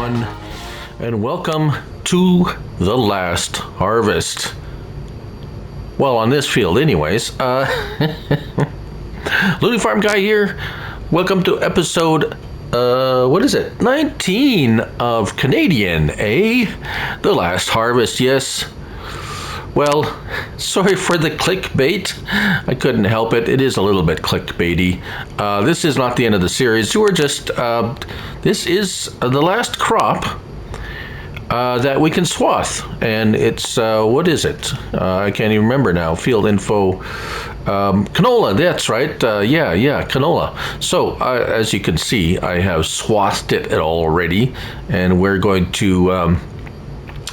everyone, and welcome to the last harvest. Well, on this field anyways. Looney Farm Guy here. Welcome to episode, 19 of Canadian, eh? The last harvest, yes. Well, sorry for the clickbait. I couldn't help it. It is a little bit clickbaity. This is not the end of the series. This is the last crop that we can swath. And it's, what is it? I can't even remember now. Field info. Canola, that's right. Canola. So, as you can see, I have swathed it already. And we're going to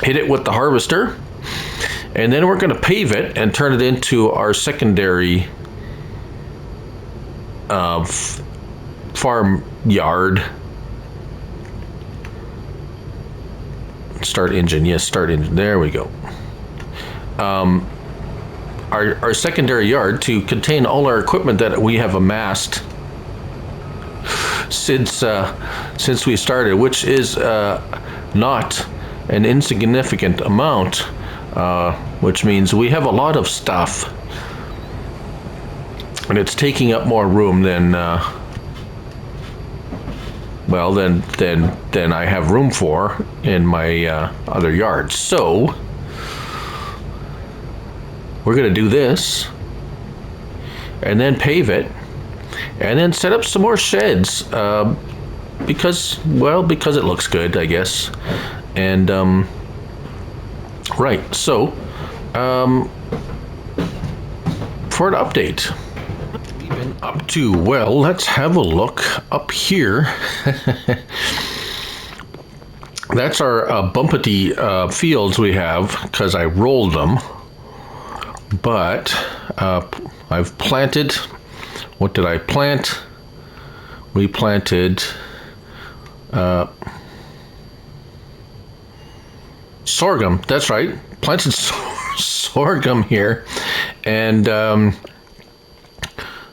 hit it with the harvester. And then we're going to pave it and turn it into our secondary farm yard. Start engine, yes, start engine. There we go. Our secondary yard to contain all our equipment that we have amassed since we started, which is not an insignificant amount. Which means we have a lot of stuff, and it's taking up more room than than I have room for in my other yards. So we're going to do this, and then pave it, and then set up some more sheds because it looks good, I guess, and. Right, so, for an update, we've been up to, well, let's have a look up here. That's our bumpety fields we have, because I rolled them, but I've planted, what did I plant? We planted sorghum, that's right. Planted sorghum here. And I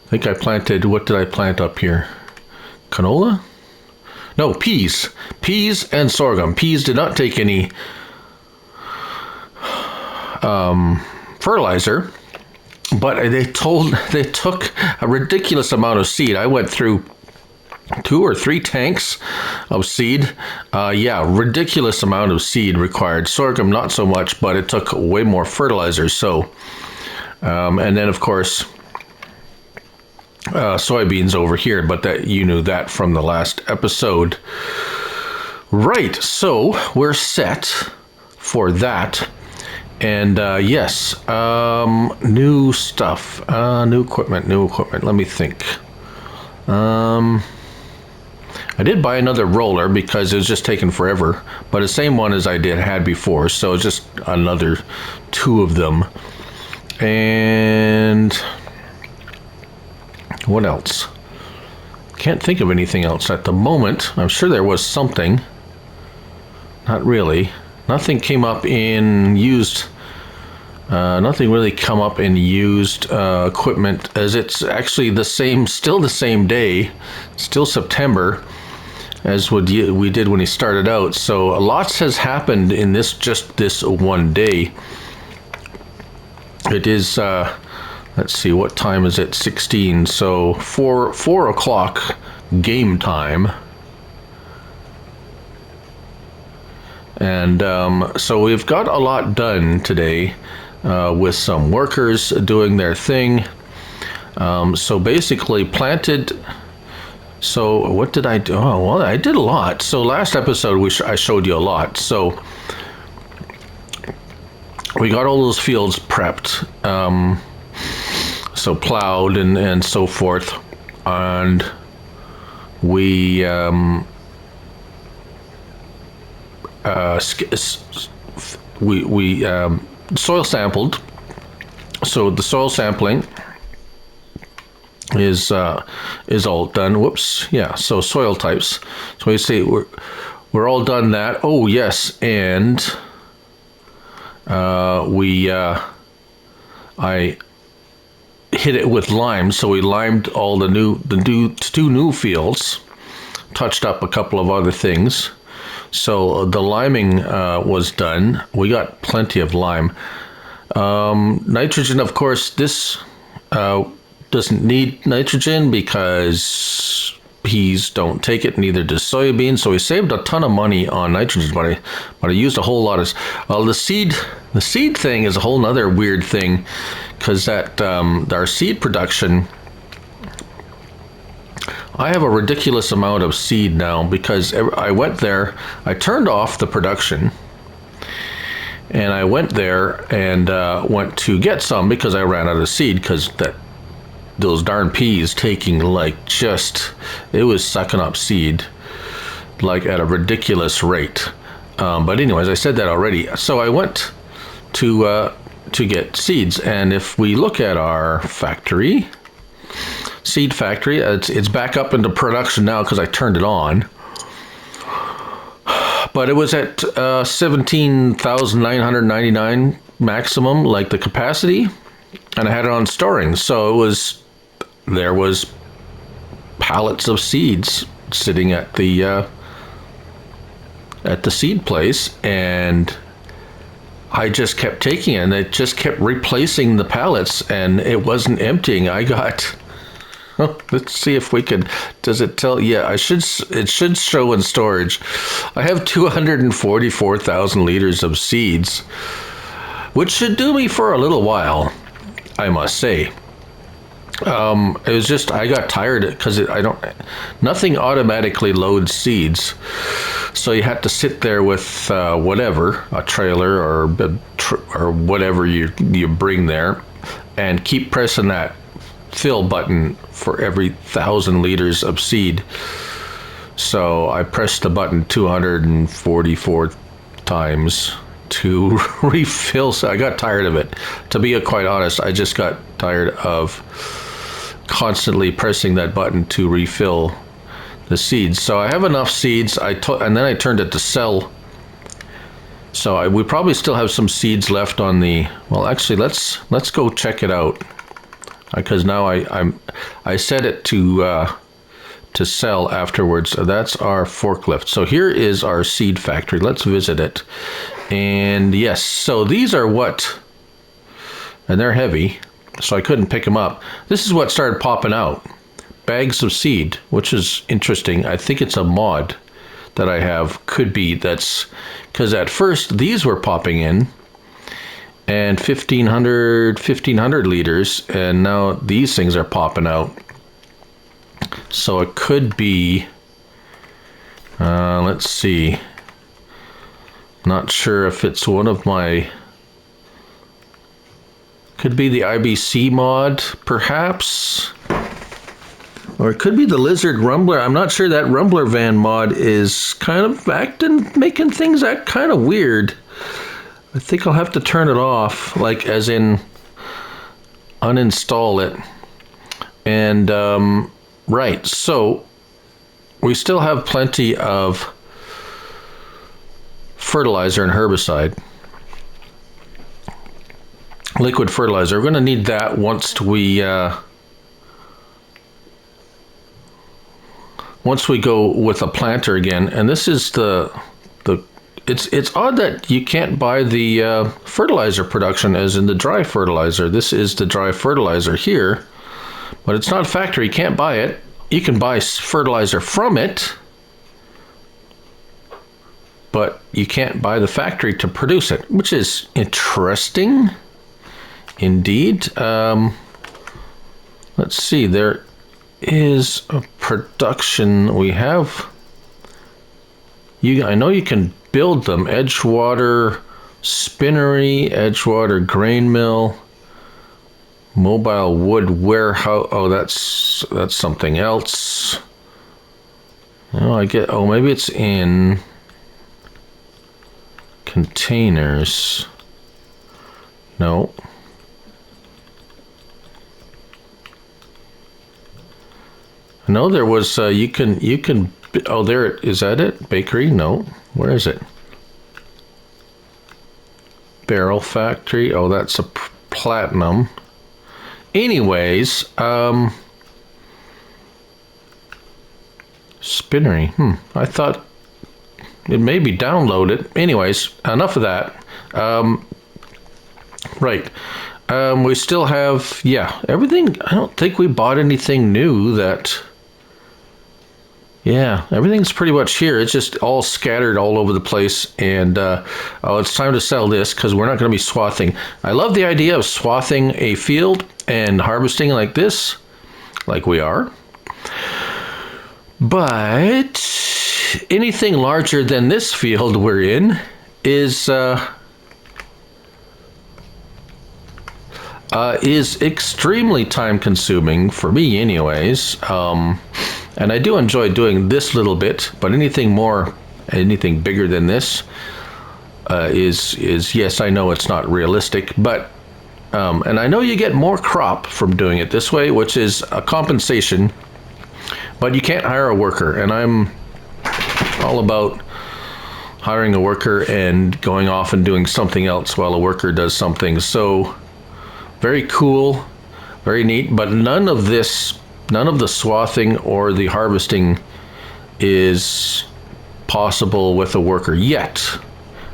think I planted, what did I plant up here? Canola? No, peas. Peas and sorghum. Peas did not take any fertilizer, but they took a ridiculous amount of seed. I went through 2 or 3 tanks of seed. Ridiculous amount of seed required. Sorghum, not so much, but it took way more fertilizer. So, and then of course, soybeans over here, but that you knew that from the last episode. Right, so we're set for that. And yes, new stuff, new equipment. Let me think. I did buy another roller because it was just taking forever, but the same one as I had before, so it's just another 2 of them. And what else? Can't think of anything else at the moment. I'm sure there was something. Not really. Nothing came up in used. Nothing really come up in used equipment, as it's actually still the same day, still September, as we did when he started out. So lots has happened in just this one day. It is, let's see, what time is it? 16. So 4 o'clock game time. And so we've got a lot done today. With some workers doing their thing. So basically planted. So what did I do? Oh, well, I did a lot. So last episode I showed you a lot. So we got all those fields prepped. So plowed and so forth. And we soil sampled. So the soil sampling is all done. Whoops. Yeah. So soil types. So we say we're all done that. Oh yes, and I hit it with lime. So we limed all the 2 new fields. Touched up a couple of other things. So the liming was done. We got plenty of lime. Nitrogen, of course, this doesn't need nitrogen because peas don't take it, neither does soybeans. So we saved a ton of money on nitrogen, but I used a whole lot of. Well, the seed thing is a whole nother weird thing, because that our seed production. I have a ridiculous amount of seed now because I went there. I turned off the production. And I went there and went to get some because I ran out of seed, because those darn peas taking it was sucking up seed like at a ridiculous rate. But anyways, I said that already. So I went to get seeds, and if we look at our factory, seed factory, it's back up into production now because I turned it on. But it was at 17,999 maximum, like the capacity, and I had it on storing. So there was pallets of seeds sitting at the seed place, and I just kept taking it, and it just kept replacing the pallets, and it wasn't emptying. I got. Let's see if we could. Does it tell? Yeah, it should show in storage. I have 244,000 liters of seeds, which should do me for a little while, I must say. It was just I got tired because nothing automatically loads seeds, so you had to sit there with whatever, a trailer or whatever you bring there, and keep pressing that fill button for every 1,000 liters of seed. So I pressed the button 244 times to refill. So I got tired of it. To be quite honest, I just got tired of constantly pressing that button to refill the seeds. So I have enough seeds. And then I turned it to sell. So we probably still have some seeds left on the. Well, actually, let's go check it out. Because now I set it to sell afterwards. That's our forklift. So here is our seed factory. Let's visit it. And yes, so these are and they're heavy, so I couldn't pick them up. This is what started popping out. Bags of seed, which is interesting. I think it's a mod that I have. Could be that's because at first these were popping in. And 1,500 liters, and now these things are popping out. So it could be, let's see, not sure if it's one of my, could be the IBC mod, perhaps, or it could be the Lizard Rumbler. I'm not sure. That Rumbler van mod is kind of making things act kind of weird. I think I'll have to turn it off, like as in uninstall it. And right, so we still have plenty of fertilizer and herbicide. Liquid fertilizer. We're going to need that once we go with a planter again. And this is It's odd that you can't buy the fertilizer production as in the dry fertilizer. This is the dry fertilizer here, but it's not factory. You can't buy it. You can buy fertilizer from it, but you can't buy the factory to produce it, which is interesting indeed. Let's see. There is a production we have. I know you can build them. Edgewater Spinnery, Edgewater Grain Mill, Mobile Wood Warehouse. Oh, that's something else. Maybe it's in containers. No. No, there was you can. Oh, there is that it? Bakery? No. Where is it? Barrel factory. Oh, that's a platinum. Anyways, Spinnery. I thought It may be downloaded. Anyways, enough of that. Right. We still have, yeah, everything. I don't think we bought anything new that... Yeah, everything's pretty much here. It's just all scattered all over the place. And it's time to sell this because we're not going to be swathing. I love the idea of swathing a field and harvesting like this, like we are. But anything larger than this field we're in is extremely time consuming for me anyways. And I do enjoy doing this little bit, but anything bigger than this is yes, I know it's not realistic, but and I know you get more crop from doing it this way, which is a compensation, but you can't hire a worker, and I'm all about hiring a worker and going off and doing something else while a worker does something. So very cool, very neat, but none of the swathing or the harvesting is possible with a worker yet.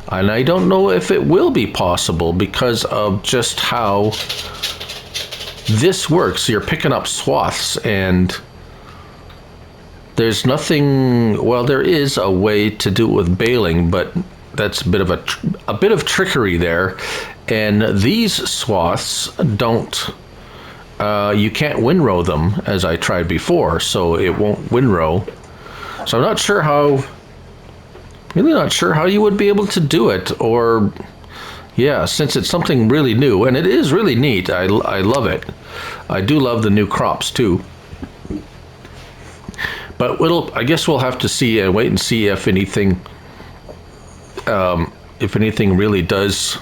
And I don't know if it will be possible because of just how this works. You're picking up swaths and there's nothing, well, there is a way to do it with baling, but that's a bit of trickery there. And these swaths don't, you can't windrow them as I tried before, so it won't windrow. So I'm not sure really not sure how you would be able to do it, or yeah, since it's something really new, and it is really neat. I love it. I do love the new crops too. But I guess we'll have to see and wait and see if anything really does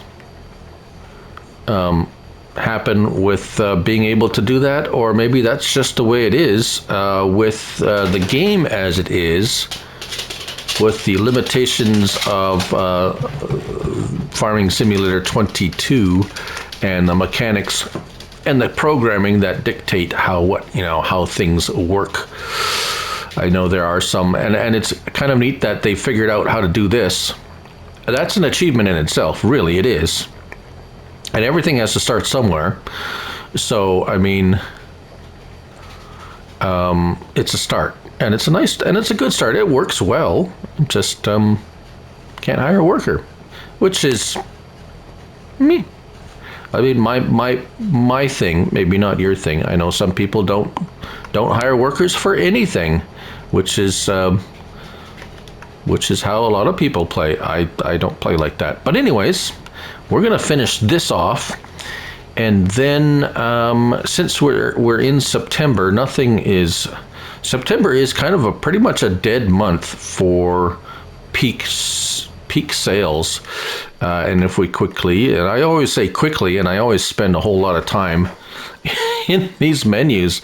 happen with being able to do that, or maybe that's just the way it is with the game as it is, with the limitations of Farming Simulator 22 and the mechanics and the programming that dictate how things work. I know there are some, and it's kind of neat that they figured out how to do this. That's an achievement in itself, really, it is. And everything has to start somewhere. So, I mean, it's a start. And it's a good start. It works well. Just can't hire a worker, which is me. I mean, my thing, maybe not your thing. I know some people don't hire workers for anything, which is how a lot of people play. I don't play like that. But anyways, we're gonna finish this off, and then since we're in September, September is kind of pretty much a dead month for peak sales. And if we quickly, and I always say quickly, and I always spend a whole lot of time in these menus.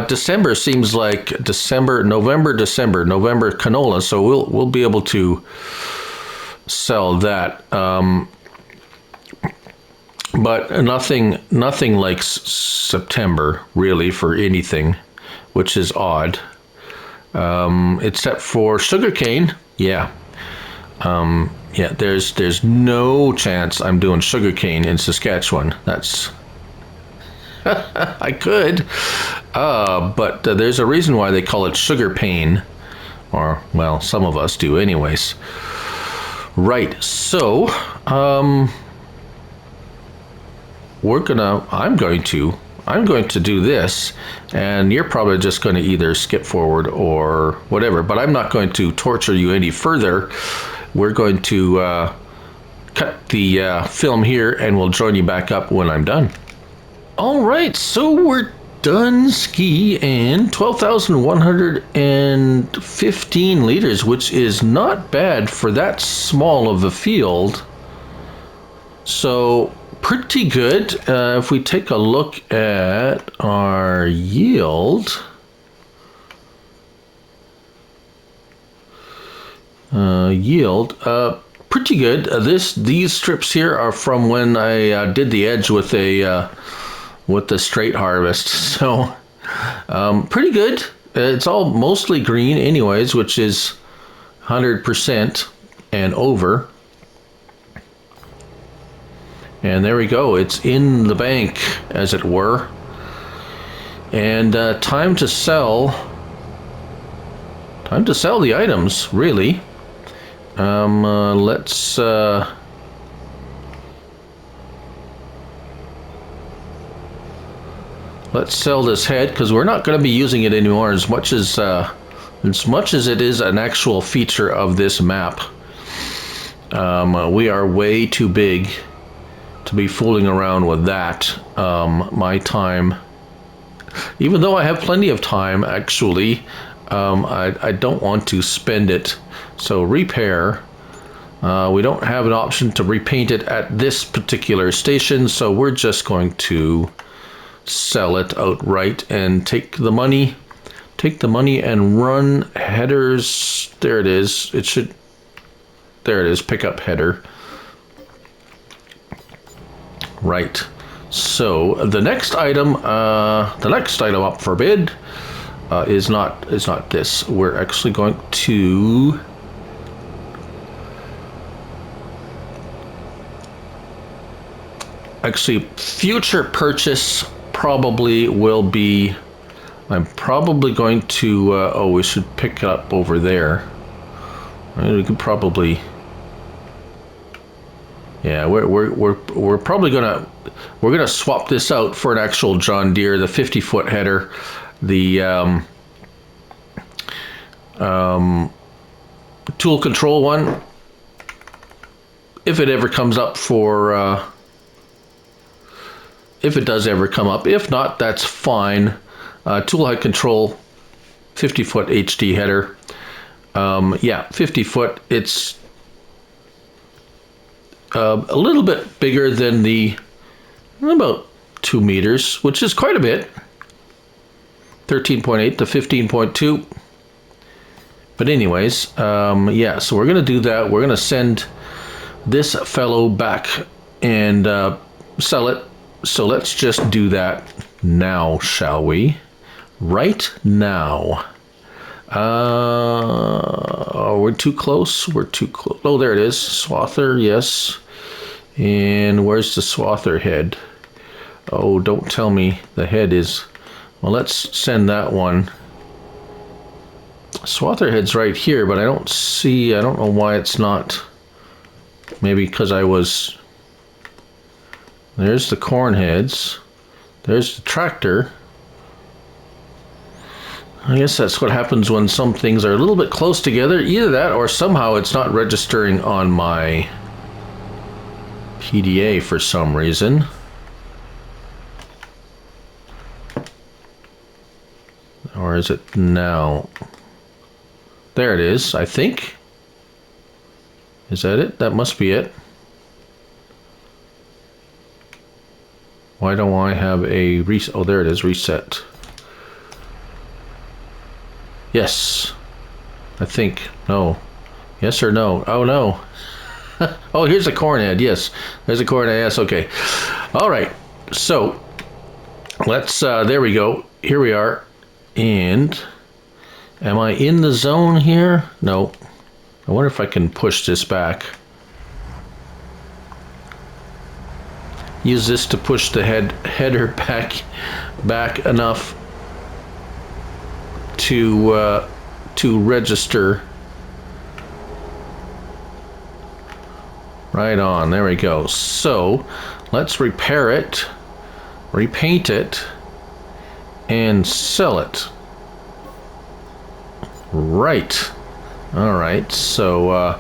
December seems like November canola, so we'll be able to sell that. But nothing like September really for anything, which is odd. Except for sugarcane, yeah. Yeah, there's no chance I'm doing sugarcane in Saskatchewan. That's I could, but there's a reason why they call it sugar pane, or well, some of us do, anyways. Right. So, I'm going to do this, and you're probably just going to either skip forward or whatever. But I'm not going to torture you any further. We're going to cut the film here, and we'll join you back up when I'm done. All right, so we're done, ski, and 12,115 liters, which is not bad for that small of a field. So pretty good. If we take a look at our yield, pretty good. These strips here are from when I did the edge with the straight harvest, so pretty good. It's all mostly green anyways, which is 100% and over. And there we go. It's in the bank, as it were. And time to sell. Time to sell the items, really. Let's sell this head, because we're not going to be using it anymore as much as it is an actual feature of this map. We are way too big to be fooling around with that. My time, even though I have plenty of time, actually, I don't want to spend it. So repair. We don't have an option to repaint it at this particular station, so we're just going to sell it outright and take the money and run headers. There it is. There it is, pick up header. Right. So the next item up for bid is not this. We're actually going to future purchase probably will be. I'm probably going to. We should pick up over there. We could probably. Yeah, we're probably gonna swap this out for an actual John Deere, the 50-foot header, the tool control one, if it ever comes up for. If it does ever come up. If not, that's fine. Tool height control, 50-foot HD header. Yeah, 50 foot. It's a little bit bigger than about 2 meters, which is quite a bit. 13.8 to 15.2. But anyways, yeah, so we're going to do that. We're going to send this fellow back and sell it. So let's just do that now, shall we? Right now. Oh, we're too close. We're too close. Oh, there it is. Swather, yes. And where's the swather head? Oh, don't tell me the head is. Well, let's send that one. Swather head's right here, but I don't know why it's not. Maybe because I was. There's the corn heads. There's the tractor. I guess that's what happens when some things are a little bit close together. Either that or somehow it's not registering on my PDA for some reason. Or is it now? There it is, I think. Is that it? That must be it. Why don't I have a reset? Oh, there it is, reset. Yes, I think. No. Yes or no? Oh, no. Oh, here's a corn head. Yes, there's a corn head. Yes, okay. All right. So let's, there we go. Here we are. And am I in the zone here? No. I wonder if I can push this back. Use this to push the header back enough to register. Right on, there we go. So let's repair it, repaint it, and sell it. Right. All right, so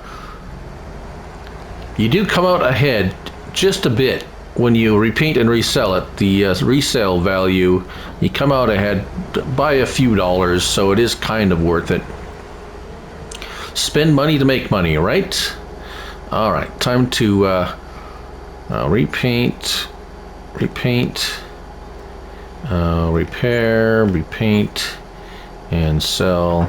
you do come out ahead just a bit when you repaint and resell it. The resale value, you come out ahead by a few dollars, so it is kind of worth it. Spend money to make money, right? All right, time to repaint, repair, repaint, and sell.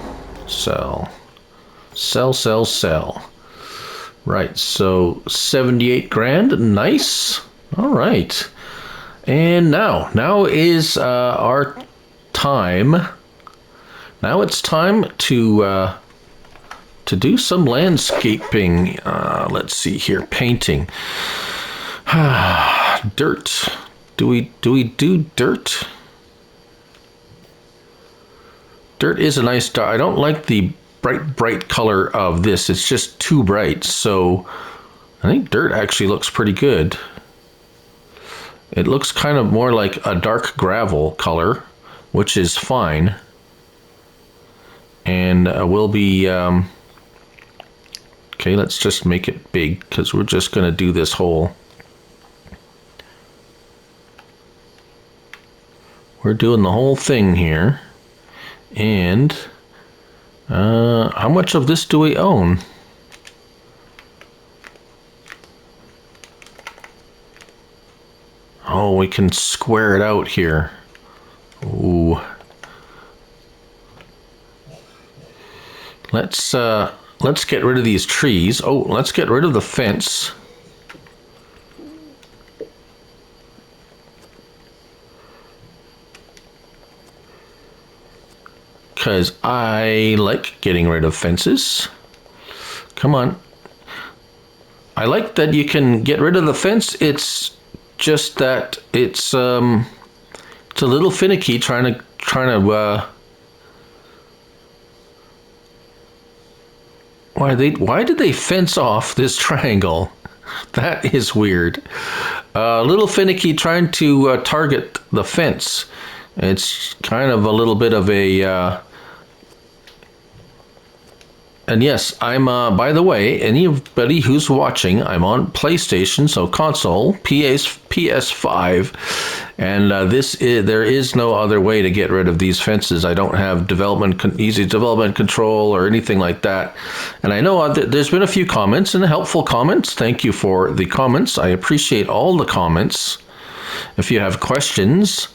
Right, so 78 grand, nice. All right, and now is our time. Now it's time to to do some landscaping. Let's see here, painting. Dirt. Do we do dirt? Dirt is a nice dye. I don't like the bright color of this. It's just too bright. So I think dirt actually looks pretty good. It looks kind of more like a dark gravel color, which is fine. And we'll be, okay, let's just make it big because we're just going to do this whole. We're doing the whole thing here. And how much of this do we own? Oh, we can square it out here. Ooh. Let's get rid of these trees. Oh, let's get rid of the fence. Because I like getting rid of fences. Come on. I like that you can get rid of the fence. It's just that it's a little finicky trying to why did they fence off this triangle? That is weird. A little finicky trying to target the fence. It's kind of a little bit of a and yes, I'm, by the way, anybody who's watching, I'm on PlayStation, so console, PS5, and there is no other way to get rid of these fences. I don't have easy development control or anything like that. And I know there's been a few comments and helpful comments. Thank you for the comments. I appreciate all the comments. If you have questions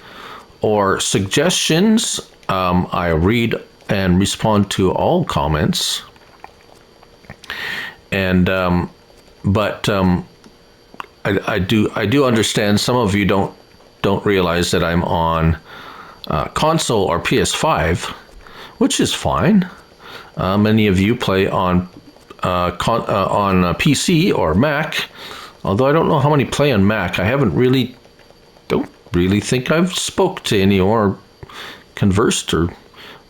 or suggestions, I read and respond to all comments. And I do understand some of you don't realize that I'm on console or PS5, which is fine. Many of you play on PC or Mac, although I don't know how many play on Mac. I don't really think I've spoke to any or conversed or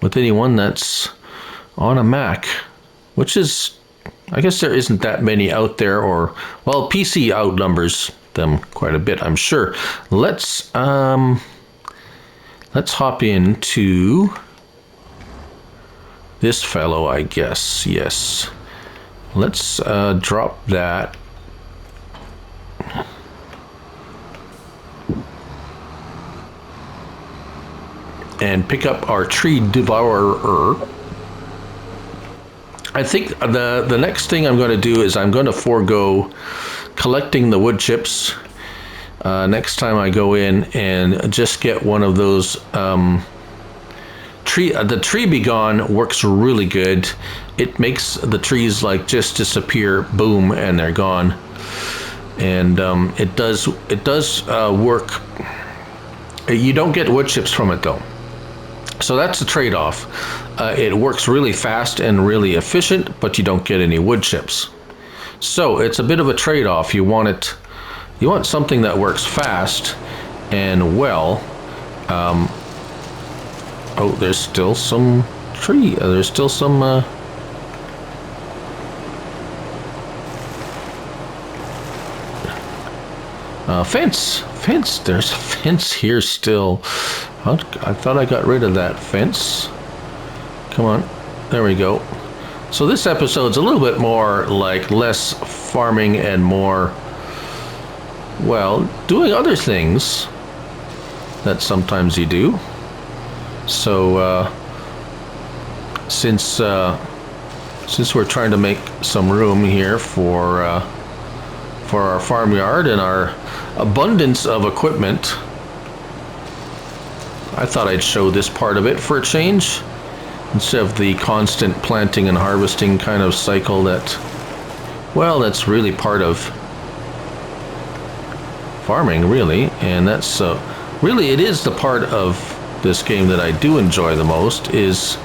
with anyone that's on a Mac, which is, I guess there isn't that many out there, or, well, PC outnumbers them quite a bit, I'm sure. Let's hop into this fellow, I guess. Yes. Let's drop that. And pick up our tree devourer. I think the next thing I'm going to do is I'm going to forego collecting the wood chips next time I go in and just get one of those the tree be gone works really good. It makes the trees like just disappear, boom, and they're gone. And it does work. You don't get wood chips from it though. So that's the trade-off. It works really fast and really efficient, but you don't get any wood chips. So it's a bit of a trade-off. You want something that works fast and well. Oh, there's still some tree. There's still some. Fence. There's a fence here still. I thought I got rid of that fence. Come on. There we go. So this episode's a little bit more like less farming and more, well, doing other things that sometimes you do. So since we're trying to make some room here for our farmyard and our abundance of equipment, I thought I'd show this part of it for a change, instead of the constant planting and harvesting kind of cycle that, well, that's really part of farming, really. And that's really, it is the part of this game that I do enjoy the most, is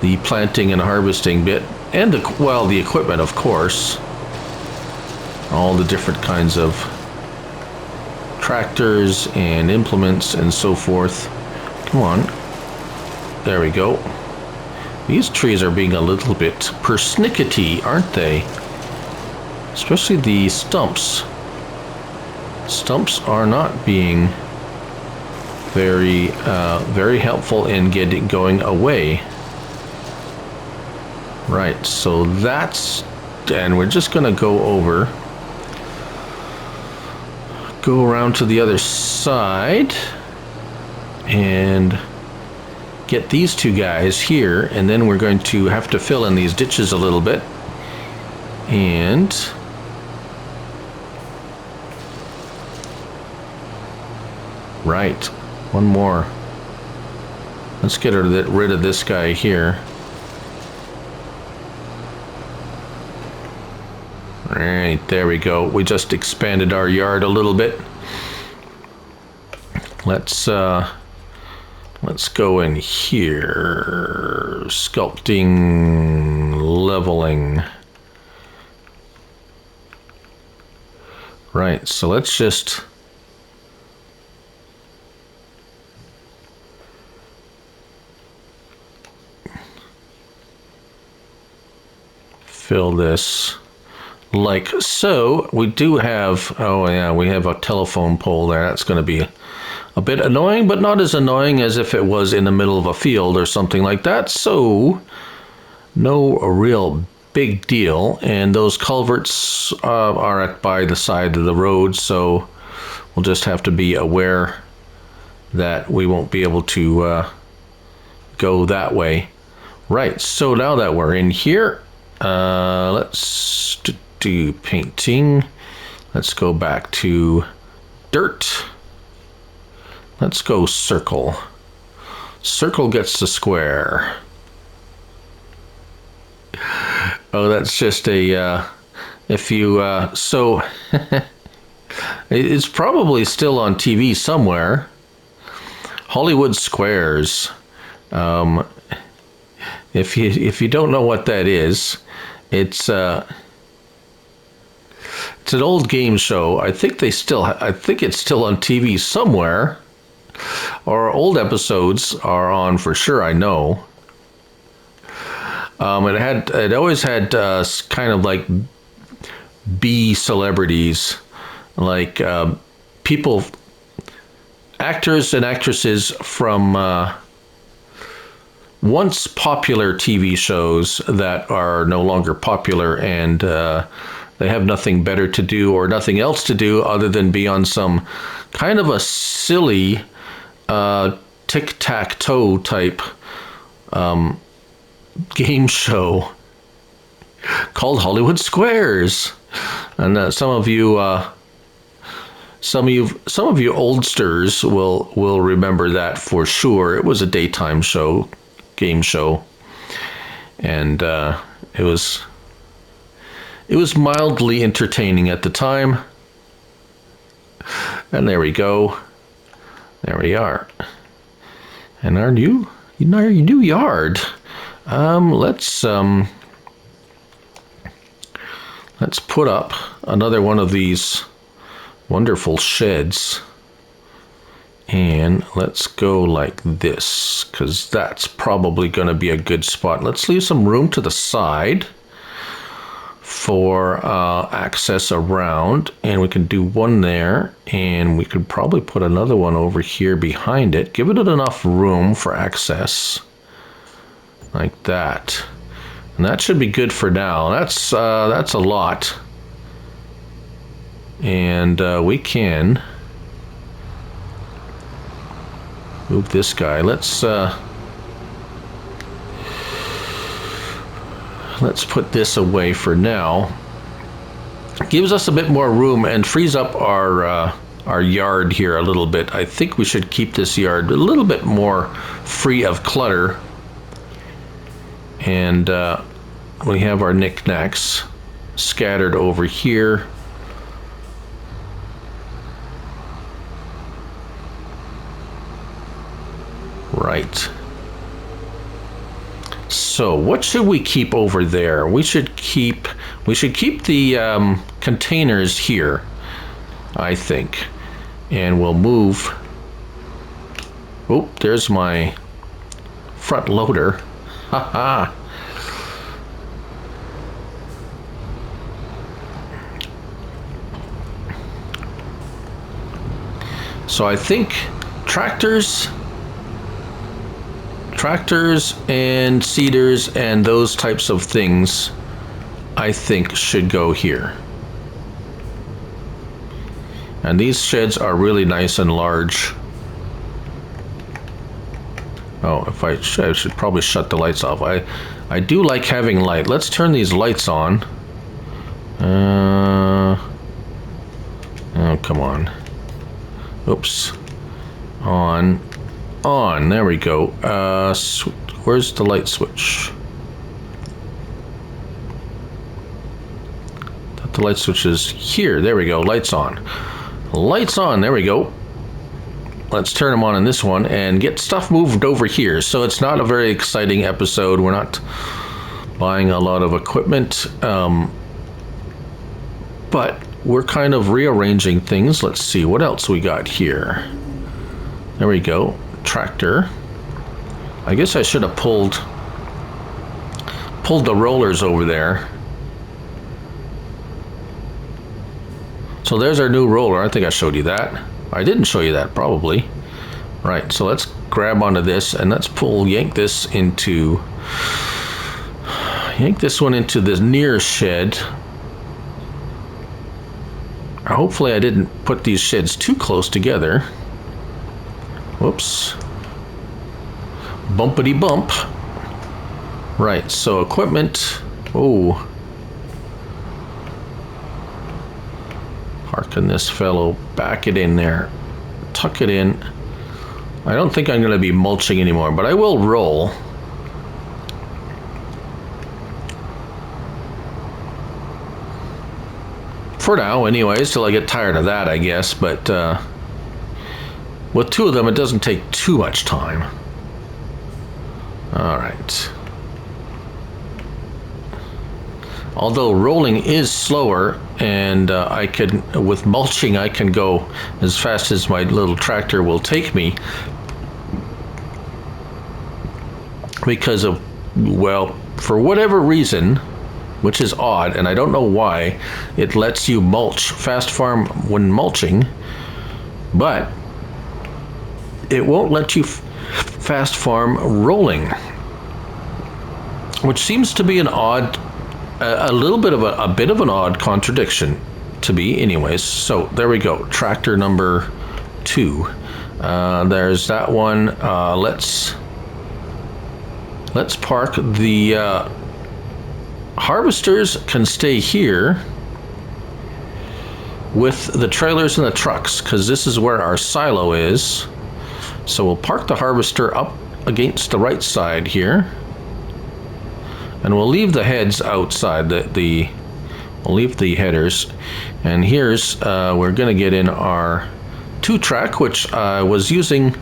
the planting and harvesting bit. And the equipment, of course. All the different kinds of tractors and implements and so forth. Come on. There we go. These trees are being a little bit persnickety, aren't they? Especially the stumps. Stumps are not being very helpful in going away. Right, so that's, and we're just gonna go around to the other side and get these two guys here, and then we're going to have to fill in these ditches a little bit. And right, one more. Let's get rid of this guy here. Right, there we go. We just expanded our yard a little bit. Let's go in here. Sculpting, leveling. Right, so let's just fill this like so. We do have, oh yeah, we have a telephone pole there. That's going to be a bit annoying, but not as annoying as if it was in the middle of a field or something like that. So no real big deal. And those culverts are by the side of the road, so we'll just have to be aware that we won't be able to go that way. Right, so now that we're in here, let's do painting. Let's go back to dirt. Let's go circle. Circle gets the square. Oh, that's just a, if you, so, it's probably still on TV somewhere. Hollywood Squares. If you don't know what that is, it's an old game show. I think it's still on TV somewhere, or old episodes are on for sure. I know. It always had kind of like B celebrities, like people, actors and actresses from once popular TV shows that are no longer popular, and they have nothing better to do or nothing else to do other than be on some kind of a silly tic-tac-toe type game show called Hollywood Squares. And some of you oldsters will remember that for sure. It was a daytime game show, and it was mildly entertaining at the time. And there we go. There we are. And our new yard. Let's put up another one of these wonderful sheds. And let's go like this, because that's probably going to be a good spot. Let's leave some room to the side for access around, and we can do one there, and we could probably put another one over here behind it. Give it enough room for access, like that. And that should be good for now. That's a lot. And we can move this guy. Let's put this away for now. Gives us a bit more room and frees up our yard here a little bit. I think we should keep this yard a little bit more free of clutter. And we have our knickknacks scattered over here. Right. So what should we keep over there? We should keep the containers here, I think. And we'll move. Oh, there's my front loader. Haha. So I think tractors and seeders and those types of things, I think, should go here. And these sheds are really nice and large. Oh, I should probably shut the lights off. I do like having light. Let's turn these lights on. Oh, come on. Oops. On. There we go. Where's the light switch? The light switch is here. There we go. Lights on. Lights on. There we go. Let's turn them on in this one and get stuff moved over here. So it's not a very exciting episode. We're not buying a lot of equipment. But we're kind of rearranging things. Let's see what else we got here. There we go. Tractor. I guess I should have pulled the rollers over there. So there's our new roller. I think I showed you that. I didn't show you that, probably. Right, so let's grab onto this and let's yank this one into this near shed. Hopefully I didn't put these sheds too close together. Whoops. Bumpity bump. Right, so equipment. Oh. Harken this fellow, back it in there, tuck it in. I don't think I'm going to be mulching anymore, but I will roll. For now, anyways, till I get tired of that, I guess. But with two of them, it doesn't take too much time. All right. Although rolling is slower, and with mulching, I can go as fast as my little tractor will take me, because of, well, for whatever reason, which is odd, and I don't know why, it lets you mulch, fast farm when mulching, but it won't let you fast farm rolling, which seems to be an odd, a bit of an odd contradiction to me, anyways. So there we go, tractor number 2. There's that one. Let's park the harvesters. Can stay here with the trailers and the trucks, because this is where our silo is. So we'll park the harvester up against the right side here. And we'll leave the heads outside, we'll leave the headers. And here's, we're gonna get in our 2-track, which I was using,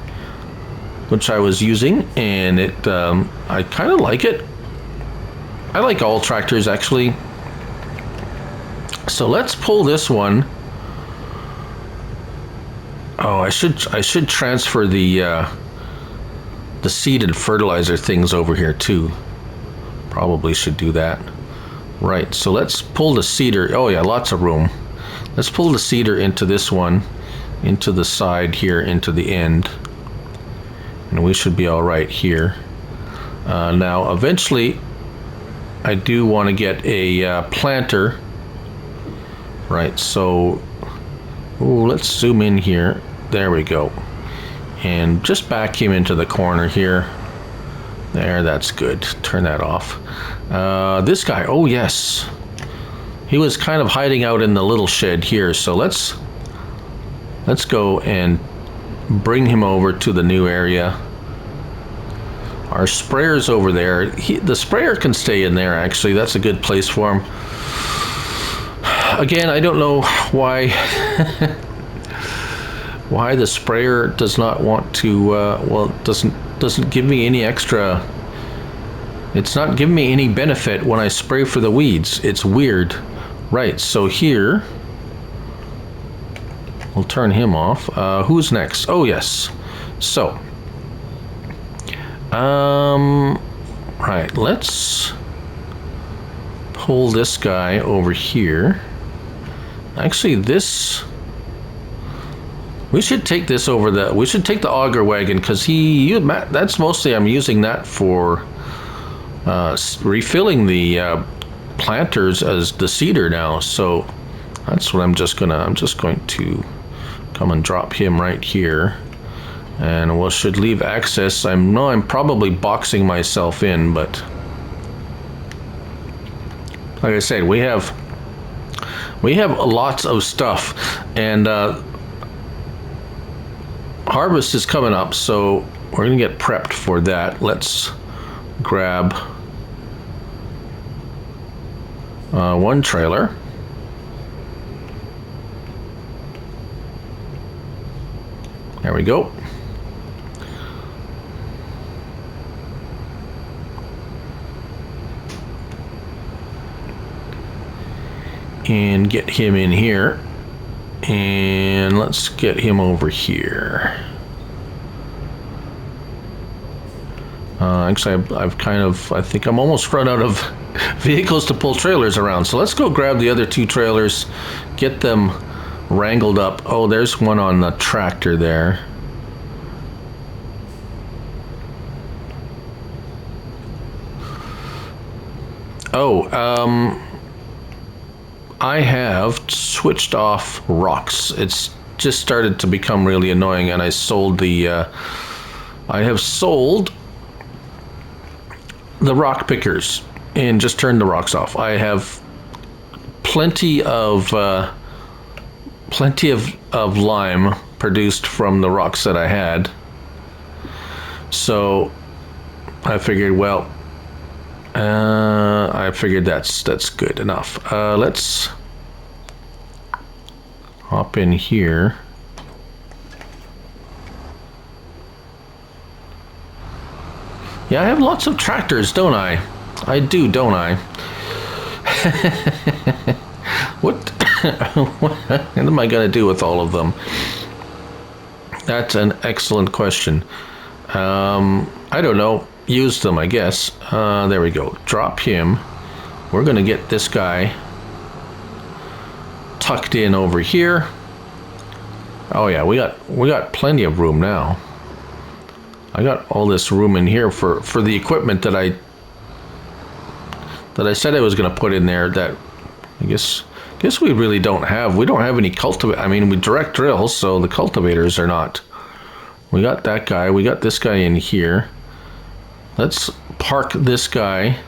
and it, I kind of like it. I like all tractors, actually. So let's pull this one. Oh, I should transfer the seed and fertilizer things over here too. Probably should do that. Right, so let's pull the seeder. Oh yeah, lots of room. Let's pull the seeder into this one, into the side here, into the end, and we should be all right here. Now, eventually, I do want to get a planter. Right, so let's zoom in here. There we go, and just back him into the corner here. There, that's good. Turn that off. This guy, oh yes, he was kind of hiding out in the little shed here. So let's go and bring him over to the new area. Our sprayer's over there. The sprayer can stay in there, actually. That's a good place for him. Again, I don't know why why the sprayer does not want to, well, doesn't give me any extra It's not giving me any benefit when I spray for the weeds. It's weird. Right, so here, we'll turn him off. Who's next? Oh, yes. So, right, let's pull this guy over here. Actually, this, we should take this over the, we should take the auger wagon, because that's mostly, I'm using that for refilling the planters as the seeder now. So that's what I'm just going to come and drop him right here. And we should leave access. I know I'm probably boxing myself in, but like I said, we have lots of stuff, and harvest is coming up, so we're gonna get prepped for that. Let's grab one trailer. There we go. And get him in here, and let's get him over here. Actually, I think I'm almost run out of vehicles to pull trailers around, so let's go grab the other two trailers, get them wrangled up. Oh, there's one on the tractor there. Oh, I have switched off rocks. It's just started to become really annoying, and I sold the, I have sold the rock pickers and just turned the rocks off. I have plenty of lime produced from the rocks that I had. So I figured, well, that's good enough. Let's hop in here. Yeah, I have lots of tractors, don't I? I do, don't I? What am I going to do with all of them? That's an excellent question. I don't know. Use them, I guess. There we go. Drop him. We're going to get this guy tucked in over here. Oh yeah, we got plenty of room now. I got all this room in here for the equipment that I said I was going to put in there. That I guess we really don't have. We don't have any cultivator. I mean, we direct drill, so the cultivators are not. We got that guy. We got this guy in here. Let's park this guy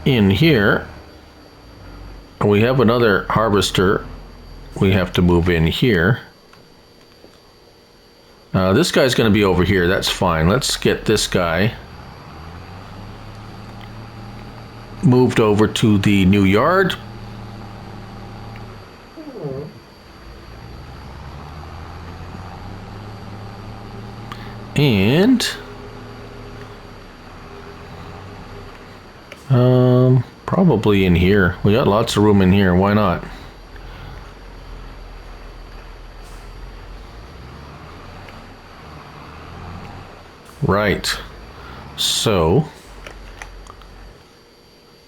in here. We have another harvester we have to move in here. This guy's going to be over here. That's fine. Let's get this guy moved over to the new yard. And probably in here. We got lots of room in here. Why not? Right. So,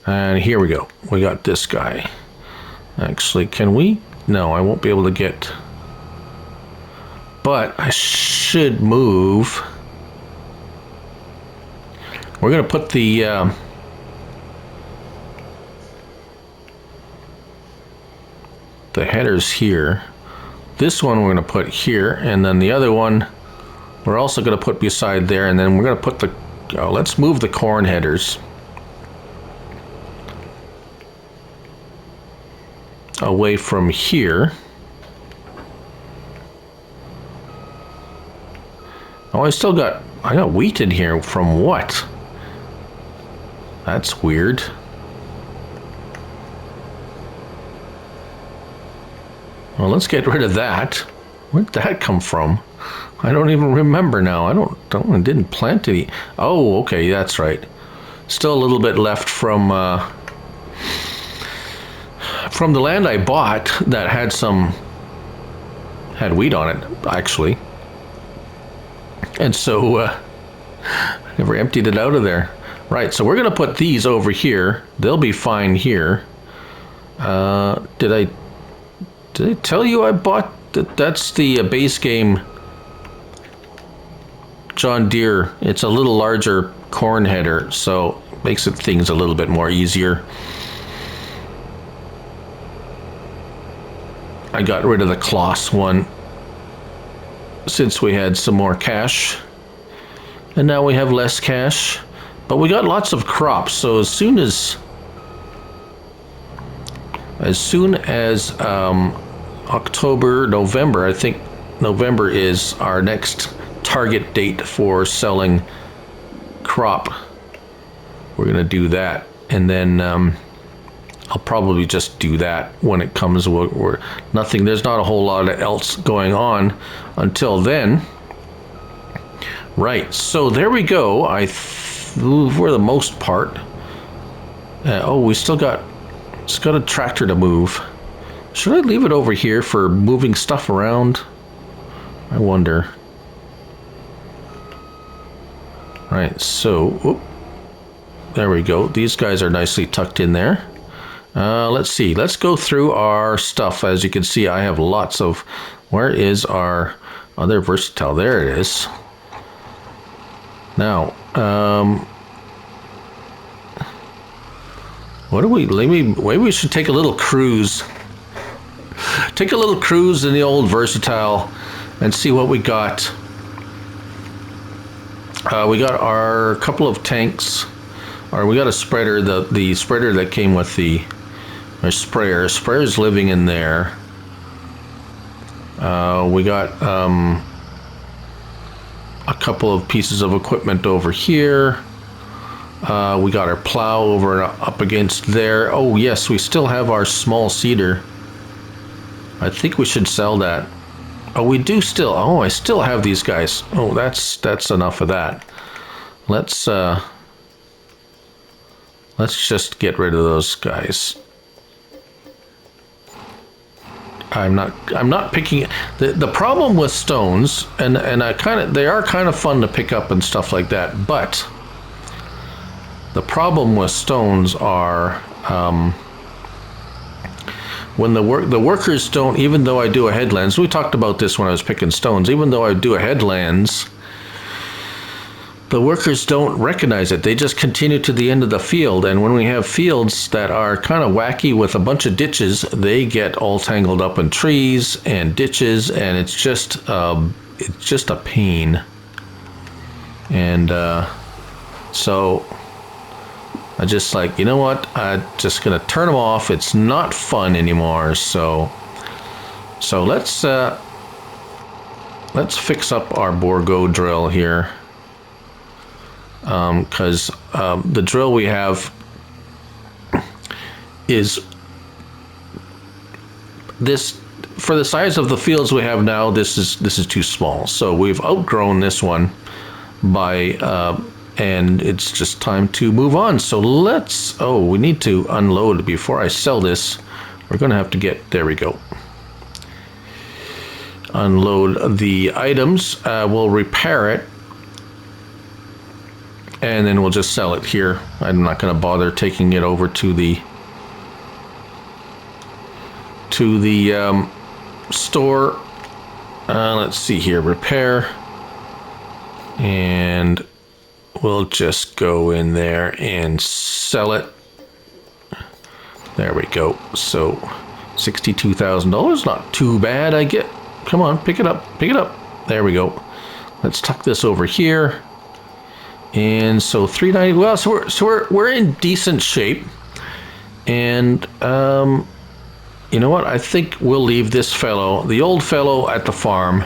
and here we go. We got this guy. Actually, can we? No, I won't be able to get. But I should move. We're going to put the headers here. This one we're going to put here, and then the other one we're also going to put beside there, and then we're going to put the, let's move the corn headers away from here. Oh, I got wheat in here. From what? That's weird. Well, let's get rid of that. Where'd that come from? I don't even remember now. I didn't plant any. Oh, okay, that's right. Still a little bit left from the land I bought that had wheat on it, actually. And so I never emptied it out of there. Right, so we're going to put these over here. They'll be fine here. Did I tell you I bought that's the base game John Deere. It's a little larger corn header, so makes things a little bit more easier. I got rid of the Kloss one since we had some more cash, and now we have less cash, but we got lots of crops. So as soon as October, November, I think November is our next target date for selling crop. We're gonna do that, and then I'll probably just do that when it comes. There's not a whole lot else going on until then. Right, so there we go. For the most part. We still got a tractor to move. Should I leave it over here for moving stuff around? I wonder. Right, so there we go. These guys are nicely tucked in there. Let's see. Let's go through our stuff. As you can see, I have lots of... Where is our other versatile? There it is. Now, maybe we should take a little cruise. Take a little cruise in the old versatile and see what we got. We got our couple of tanks, or we got a spreader, the spreader that came with our sprayer. Sprayer's living in there. We got a couple of pieces of equipment over here. We got our plow over and up against there. Oh yes, we still have our small seeder. I think we should sell that. Oh, we do still. Oh, I still have these guys. Oh, that's enough of that. Let's just get rid of those guys. I'm not picking the problem with stones, and they are kind of fun to pick up and stuff like that, but the problem with stones are when the workers don't, even though I do a headlands, we talked about this when I was picking stones, even though I do a headlands, the workers don't recognize it. They just continue to the end of the field, and when we have fields that are kind of wacky with a bunch of ditches, they get all tangled up in trees and ditches, and it's just a pain. And so I just like, you know what? I'm just gonna turn them off. It's not fun anymore. So let's fix up our Borgo drill here. Because the drill we have is this, for the size of the fields we have now, this is too small. So we've outgrown this one and it's just time to move on. So we need to unload before I sell this. We're gonna have to there we go. Unload the items, we'll repair it, and then we'll just sell it here. I'm not going to bother taking it over to the store. Let's see here, repair, and we'll just go in there and sell it. There we go. So $62,000, not too bad. Come on, pick it up, There we go. Let's tuck this over here. And so 390. Well, so we're in decent shape, and you know what? I think we'll leave this fellow, the old fellow, at the farm,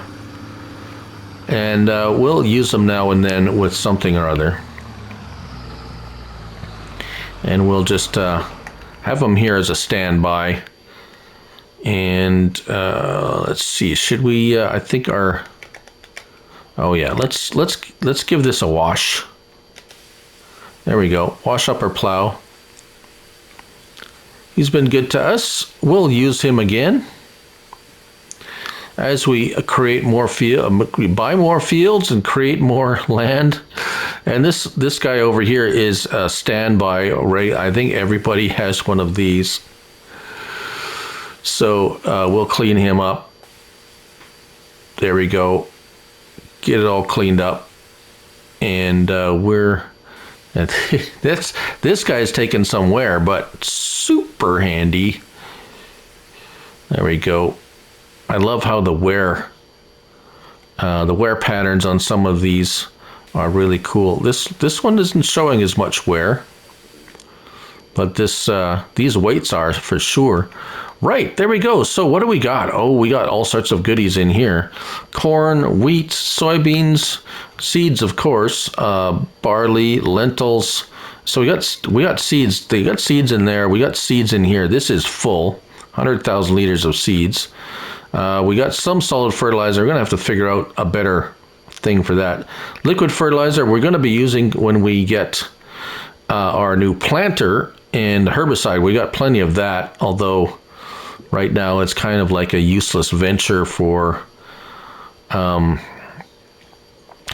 and we'll use them now and then with something or other, and we'll just have them here as a standby. And let's see. Should we? I think our Oh yeah, let's give this a wash. There we go. Wash up our plow. He's been good to us. We'll use him again as we create more field, we buy more fields and create more land. And this guy over here is a standby array. I think everybody has one of these. So we'll clean him up. There we go. Get it all cleaned up. And this guy's taken some wear, but super handy. There we go. I love how the wear patterns on some of these are really cool. This one isn't showing as much wear, but these weights are for sure. Right, there we go. So what do we got? Oh, we got all sorts of goodies in here. Corn, wheat, soybeans, seeds, of course, barley, lentils. So we got seeds. They got seeds in there. We got seeds in here. This is full, 100,000 liters of seeds. We got some solid fertilizer. We're going to have to figure out a better thing for that. Liquid fertilizer we're going to be using when we get our new planter and herbicide. We got plenty of that, although right now it's kind of like a useless venture for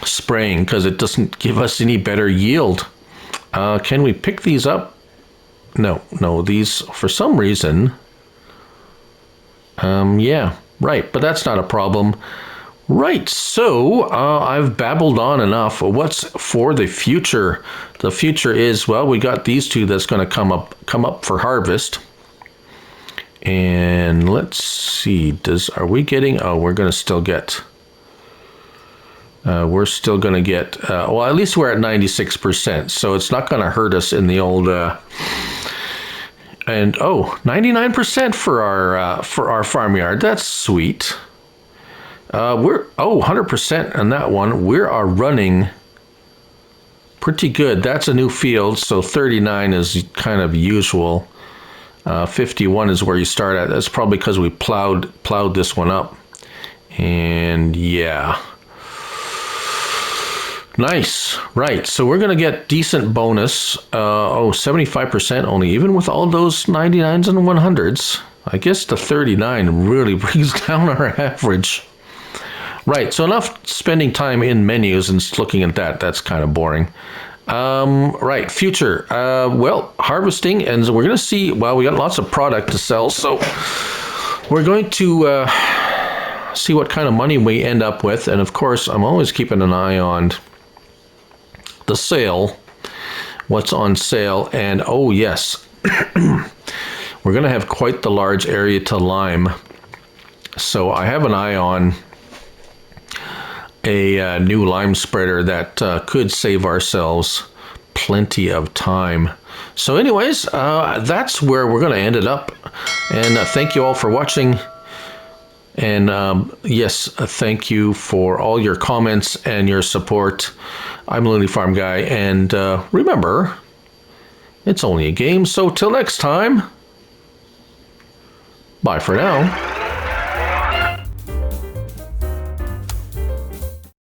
spraying because it doesn't give us any better yield. Can we pick these up? No, these for some reason. Yeah, right, but that's not a problem. Right, so I've babbled on enough. What's for the future? The future is, well, we got these two that's going to come up for harvest. And let's see, are we getting, oh, we're going to still get, well, at least we're at 96%, so it's not going to hurt us in the old, and oh, 99% for our farmyard. That's sweet. We're 100% on that one. We are running pretty good. That's a new field, so 39 is kind of usual. 51 is where you start at. That's probably because we plowed this one up. And yeah. Nice. Right. So we're going to get decent bonus. 75% only, even with all those 99s and 100s. I guess the 39 really brings down our average. Right. So enough spending time in menus and looking at that. That's kind of boring. Right, future. Well, harvesting, and we're going to see, well, we got lots of product to sell, so we're going to see what kind of money we end up with. And of course, I'm always keeping an eye on the sale, what's on sale. And oh yes, we're going to have quite the large area to lime. So I have an eye on a new lime spreader that could save ourselves plenty of time. So anyways, that's where we're going to end it up. And thank you all for watching. And yes, thank you for all your comments and your support. I'm Lily Farm Guy, and remember, it's only a game. So till next time, bye for now.